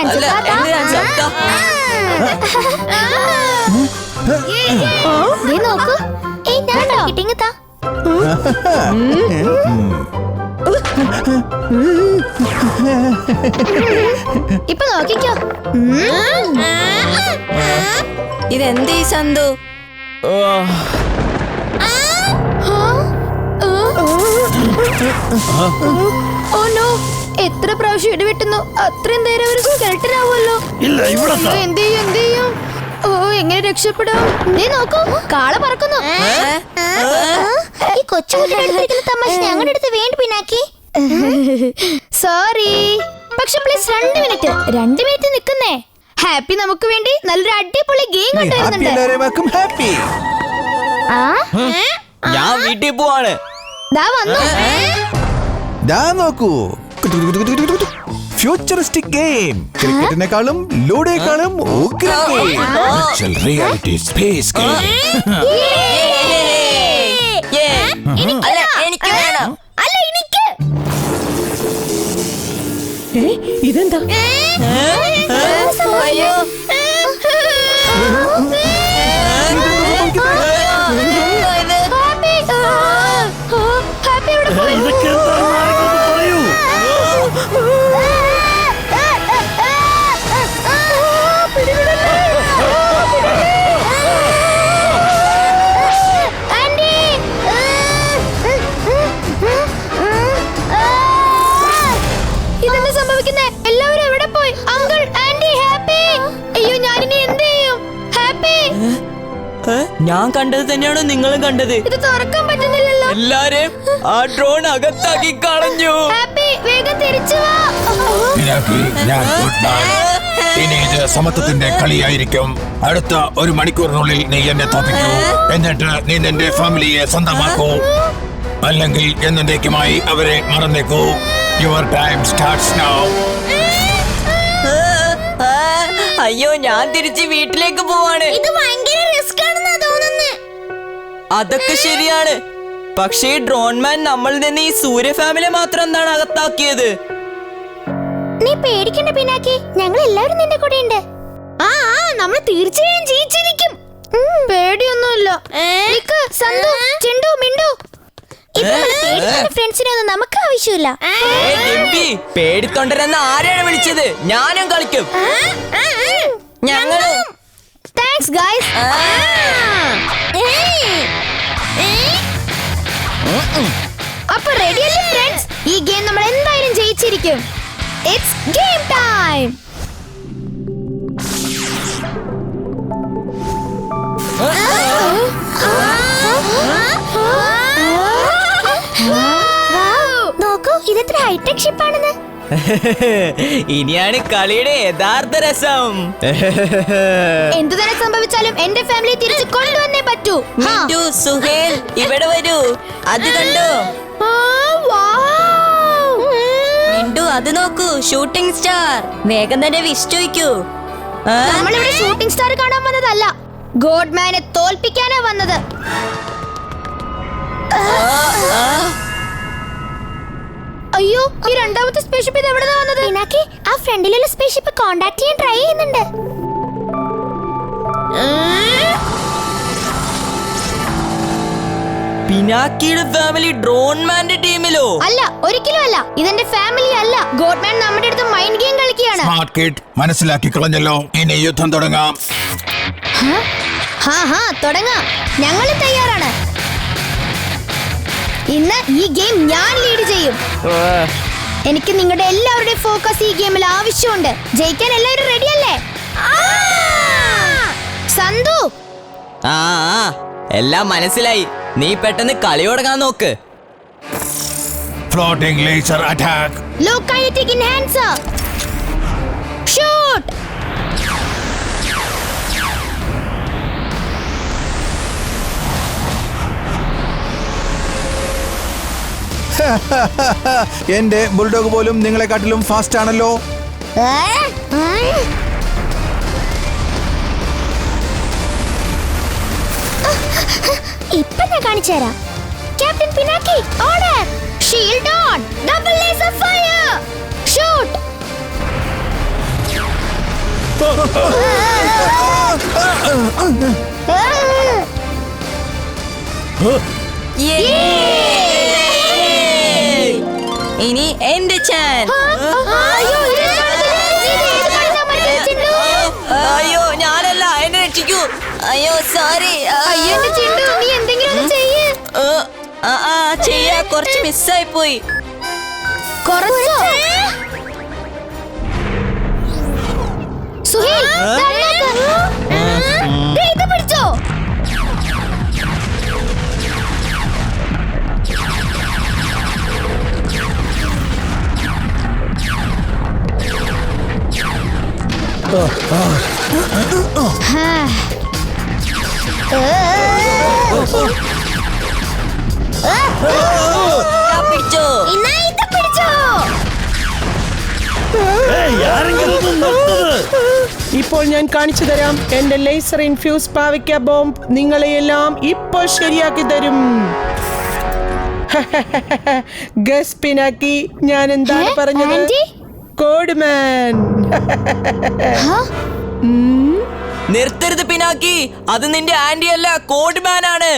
Chance. നോക്കൂ, ഇപ്പൊ നോക്കിക്കോ. ഇതെന്തീ ചന്തു? എത്ര പ്രാവശ്യം ഇടവിട്ടുന്നു, അത്രയും നേരം ഒരു സ്കെൽട്ടൻ ആവുമല്ലോ. എന്ത് ചെയ്യും? ഓ, എങ്ങനെ രക്ഷപ്പെടും? നീ നോക്കൂ, കാള പറക്കുന്നു. ഈ കൊച്ചുകുട്ടിയുടെ തമാശ ഞങ്ങളുടെ അടുത്ത് വേണ്ട പിന്നാക്കി. സോറി, പക്ഷെ പ്ലീസ് 2 മിനിറ്റ് നിൽക്കുന്നേ. ഹാപ്പി നമുക്ക് വേണ്ടി നല്ലൊരു അടിപൊളി ഗെയിം കൊണ്ടുവരുന്നുണ്ട്. ഞാൻ വീട്ടിൽ പോവാണ്. ദാ വന്നു. നോക്കൂ, ഫ്യൂച്ചറിസ്റ്റിക് ഗെയിം. ക്രിക്കറ്റിനെക്കാളും ലൂഡോയെക്കാളും റിയാലിറ്റി സ്പേസ് ഗെയിം. ഇതെന്താ? അയ്യോ, ഇതെന്താ സംഭവിക്കുന്നേ? എല്ലാവരും എവിടെ പോയി? Uncle, aunty, happy. അയ്യോ, ഞാനിനി എന്ത് ചെയ്യും? ഹാപ്പി, ഞാൻ കണ്ടത് തന്നെയാണോ നിങ്ങളും കണ്ടത്? ഇത് തുറക്കാൻ പറ്റുന്നില്ലല്ലോ. എല്ലാരും ആ ഡ്രോൺ അകത്താക്കി കളഞ്ഞു. ഹാപ്പി, വേഗം തിരിച്ചു വാ. ഇനി ഇത് സമത്വത്തിന്റെ കളിയായിരിക്കും. അടുത്ത 1 മണിക്കൂറിനുള്ളിൽ നീ എന്നെ തോപ്പിക്കൂ. എന്നിട്ട് നീ നിന്റെ ഫാമിലിയെ സ്വന്തമാക്കൂ, അല്ലെങ്കിൽ എന്നേക്കുമായി അവരെ മറന്നേക്കൂ. Your time starts now. അയ്യോ, ഞാൻ തിരിച്ച് വീട്ടിലേക്ക് പോവാണ്. ഇത് ഭയങ്കര റിസ്ക് ആണെന്നാ തോന്നുന്നേ. അതൊക്കെ ശരിയാണ്, പക്ഷേ ഡ്രോൺമാൻ നമ്മളിൽ നിന്ന് ഈ സൂര്യ ഫാമിലി മാത്രം എന്താണ് അകത്താക്കിയത്? നീ പേടിക്കണ്ട പിന്നാക്കി, ഞങ്ങൾ എല്ലാവരും നിന്റെ കൂടെ ഉണ്ട്. നമ്മൾ തീർച്ചയായും ജയിച്ചിരിക്കും. പേടിയൊന്നുമില്ല. സന്തു, ചിണ്ടു, മിണ്ടു, ഫ്രണ്ട്സിനൊന്നും നമുക്ക് ആവശ്യമില്ല. പേടിത്തൊണ്ടരെന്ന് ആരാണ് വിളിച്ചത്? ഞാനും കളിക്കും. ഞങ്ങളും. Thanks guys. അപ്പൊ റെഡിയല്ലേ ഫ്രണ്ട്സ്? ഈ ഗെയിം നമ്മൾ എന്തായാലും ജയിച്ചിരിക്കും. It's game time. നോക്കൂ, ഇതെത്ര ഹൈടെക് ഷിപ്പാണെന്ന്. ഇനിയാണ് കളിയുടെ യഥാർത്ഥ രസം. എന്തു തന്നെ സംഭവിച്ചാലും എന്റെ ഫാമിലി തിരിച്ചു കൊണ്ടുവന്നേ പറ്റൂ. സുഹേൽ, ഇവിടെ വരൂ. അത് കണ്ടോ? അത് നോക്കൂ, ഷൂട്ടിംഗ് സ്റ്റാർ. വേഗം തന്നെ വിഷ് ചോദിക്കൂ. നമ്മളിവിടെ ഷൂട്ടിംഗ് സ്റ്റാർ കാണാൻ വന്നതല്ല, ഗോഡ്മാനെ തോൽപ്പിക്കാനാ വന്നത്. അയ്യോ, ഈ രണ്ടാമത്തെ സ്പേസ്ഷിപ്പ് ഇത് എവിടെയാ വന്നത്? പിന്നാക്കി, ആ ഫ്രണ്ടിലുള്ള സ്പേസ്ഷിപ്പ് കോണ്ടാക്ട് ചെയ്യാൻ ട്രൈ ചെയ്യുന്നുണ്ട്. പിനാക്കിയുടെ ഫാമിലി ഡ്രോൺമാന്റെ ടീമിലോ? അല്ല, ഒരിക്കലും അല്ല. ഇതെന്റെ ഫാമിലി അല്ല. ഗോഡ്മാൻ നമ്മുടെ അടുത്ത് മൈൻഡ് ഗെയിം കളിക്കുകയാണ്. സ്മാർട്ട് കിഡ്, മനസ്സിലാക്കി കളഞ്ഞല്ലോ. ഇനി യുദ്ധം തുടങ്ങാം. തുടങ്ങാം. ഞങ്ങൾ തയ്യാറാണ്. ഇന്ന് ഈ ഗെയിം ഞാൻ ലീഡ് ചെയ്യും. എനിക്ക് നിങ്ങളുടെ എല്ലാവരുടെയും ഫോക്കസ് ഈ ഗെയിമിൽ ആവശ്യമുണ്ട്. ജയിക്കാൻ എല്ലാവരും റെഡിയല്ലേ? സന്തു, എല്ലാം മനസ്സിലായി. നീ പെട്ടെന്ന് കളി തുടങ്ങാൻ നോക്ക്. Floating laser attack. Low kinetic enhancer. Shoot. എന്റെ ബുൾഡോഗ് പോലും നിങ്ങളെക്കാട്ടിലും ഫാസ്റ്റ് ആണല്ലോ. ഇപ്പൊ ഞാൻ കാണിച്ചു തരാം. Captain Pinaki, order. Shield on. Double laser fire. Shoot. ഇനി എന്റെ ചാൻസ്. അയ്യോ ഞാനല്ല, എന്നെ രക്ഷിക്കൂ. അയ്യോ സോറി. അയ്യോ എന്റെ ചിണ്ടു, നീ എന്തെങ്കിലും ഒന്ന് ചെയ്യ്. ചെയ്യാ, കുറച്ച് മിസ്സായി പോയി. കുറച്ചോ? സുഹേൽ, ദേ ഇത് പിടിച്ചോ. പിടിച്ചോ. എന്നാ ഇത് പിടിച്ചോ. ഇപ്പോൾ ഞാൻ കാണിച്ചു തരാം എന്റെ ലേസർ ഇൻഫ്യൂസ് പാവയ്ക്ക ബോംബ്. നിങ്ങളെയെല്ലാം ഇപ്പോൾ ശരിയാക്കി തരും. ഗസ് പിനാക്കി, ഞാൻ എന്താണ് പറഞ്ഞത്? ആന്റി? കോഡ്മാൻ. നിർത്തരുത് പിനാക്കി, അത് നിന്റെ ആന്റി അല്ല, കോഡ്മാൻ ആണ്.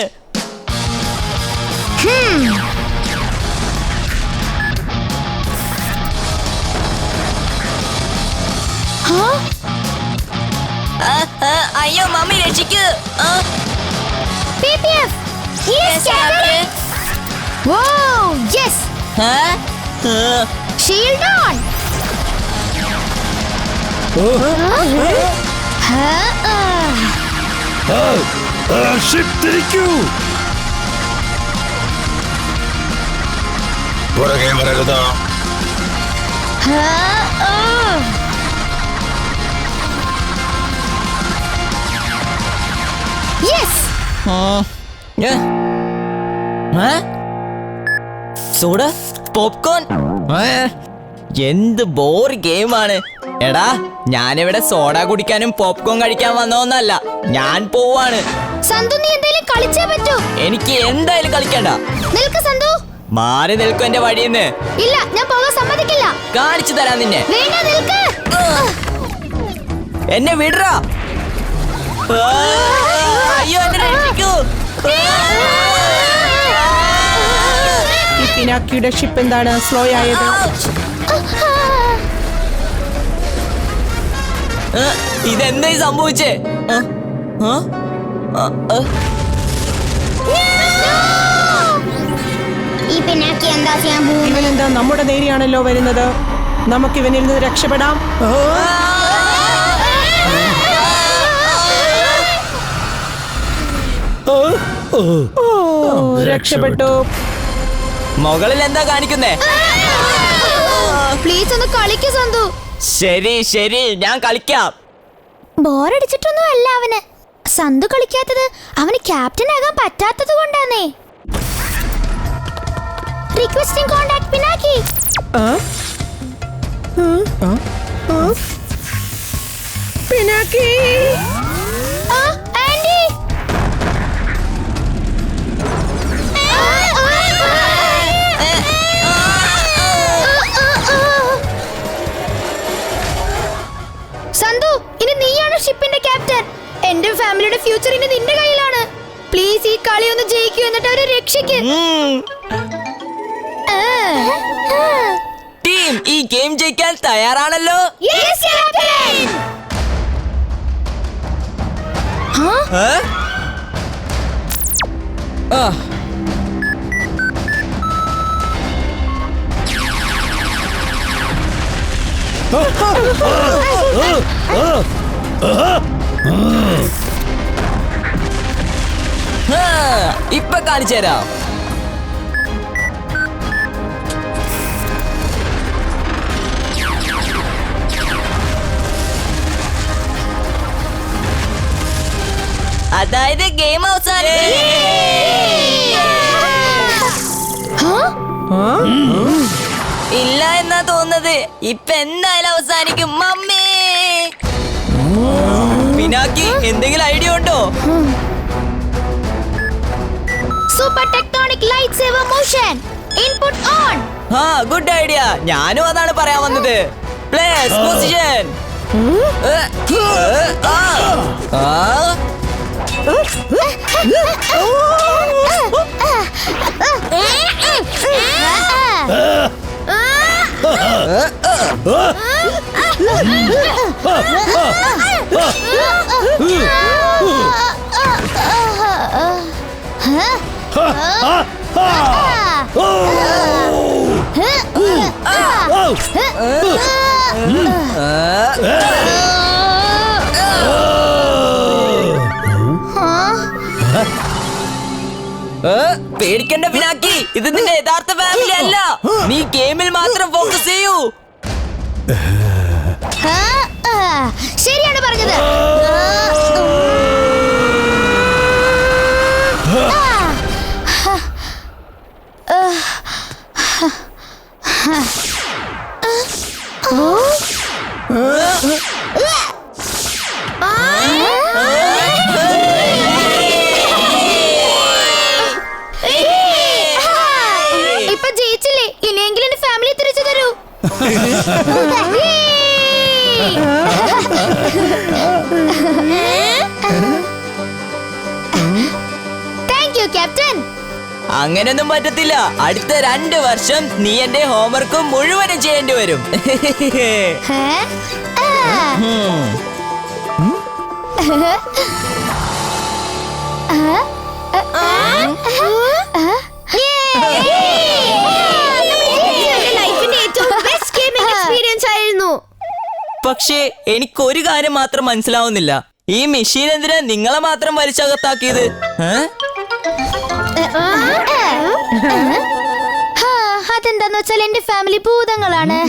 അയ്യോ മമ്മി രക്ഷിക്കൂ. PPF. Yes, Captain. Wow, yes. Shield on. പുറകെ വരരുത്. Yes. Soda, popcorn. എന്ത് ബോർ ഗെയിമാണ്. എടാ, ഞാനിവിടെ സോഡ കുടിക്കാനും പോപ്കോൺ കഴിക്കാൻ വന്നോന്നല്ല, ഞാൻ പോവാണ്. സന്തു, നീ എന്തായാലും കളിച്ചേ പറ്റൂ. എനിക്ക് എന്തായാലും കളിക്കണ്ട. നിൽക്ക് സന്തു. മാറി നിൽക്കും എന്റെ വഴിന്ന്. ഇല്ല, ഞാൻ പോകാൻ സമ്മതിക്കില്ല. കാണിച്ചു തരാം നിന്നെ. വേണ്ട, നിൽക്ക്. എന്നെ വിടറാ. അയ്യോ എന്നെ രക്ഷിക്കൂ. ഈ പിനാക്കിയുടെ ഷിപ്പ് എന്താണ് സ്ലോ ആയത്? ഇതെന്തായി സംഭവിച്ചേ? ഈ പിനാക്കി എന്താ ചെയ്യാൻ പോകുന്നത്? ഇവനെന്താ നമ്മുടെ നേരെയാണല്ലോ വരുന്നത്. നമുക്ക് ഇവനിൽ നിന്ന് രക്ഷപ്പെടാം. രക്ഷപ്പെട്ടു. മുകളിൽ എന്താ കാണിക്കുന്നേ? പ്ലീസ് ഒന്ന് കളിക്ക് സന്തു. ശരി ശരി, ഞാൻ കളിക്കാം. ബോറടിച്ചിട്ടൊന്നും അല്ല അവന്. സന്തു കളിക്കാത്തത് അവന് ക്യാപ്റ്റൻ ആകാൻ പറ്റാത്തത് കൊണ്ടാണേ. Requesting contact Pinaki. Pinaki, Andy. Santhu, ഇനി നീയാണ് ഷിപ്പിന്റെ ക്യാപ്റ്റൻ. എന്റെ ഫാമിലിയുടെ ഫ്യൂച്ചർ ഇനി നിന്റെ കയ്യിലാണ്. പ്ലീസ് ഈ കളി ഒന്ന് ജയിക്കൂ, എന്നിട്ട് അവരെ രക്ഷിക്ക്. ടീം ഈ ഗെയിം ജയിക്കാൻ തയ്യാറാണല്ലോ? Yes, Captain. ഇപ്പൊ കാണിച്ചു തരാം. അതായത് ഗെയിം അവസാനിച്ചു. ഇല്ല എന്നാ തോന്നുന്നത്. ഇപ്പൊ എന്തായാലും അവസാനിക്കും. മമ്മി, പിനാക്കി എന്തെങ്കിലും ഐഡിയ ഉണ്ടോ? Super tectonic light saver motion input on. Good idea. ഞാനും അതാണ് പറയാൻ വന്നത്. Place position. പേടിക്കണ്ട പിനാക്കി, ഇത് നിന്റെ യഥാർത്ഥ ഫാമിലി അല്ല. നീ ഗെയിമിൽ മാത്രം ഫോക്കസ് ചെയ്യൂ. ശരിയാണ് പറഞ്ഞത്. ഇപ്പൊ ജയിച്ചില്ലേ? ഇനിയെങ്കിലും എന്റെ ഫാമിലി തിരിച്ചു തരൂ. Thank you captain. അങ്ങനെയൊന്നും പറ്റത്തില്ല. അടുത്ത 2 വർഷം നീ എന്റെ ഹോംവർക്ക് മുഴുവനും ചെയ്യേണ്ടി വരും. പക്ഷേ എനിക്കൊരു കാര്യം മാത്രം മനസ്സിലാവുന്നില്ല. ഈ മെഷീൻ എന്തിനാ നിങ്ങളെ മാത്രം വലിച്ചകത്താക്കിയത്? അതെന്താന്ന് വെച്ചാൽ എന്റെ ഫാമിലി ഭൂതങ്ങളാണ്.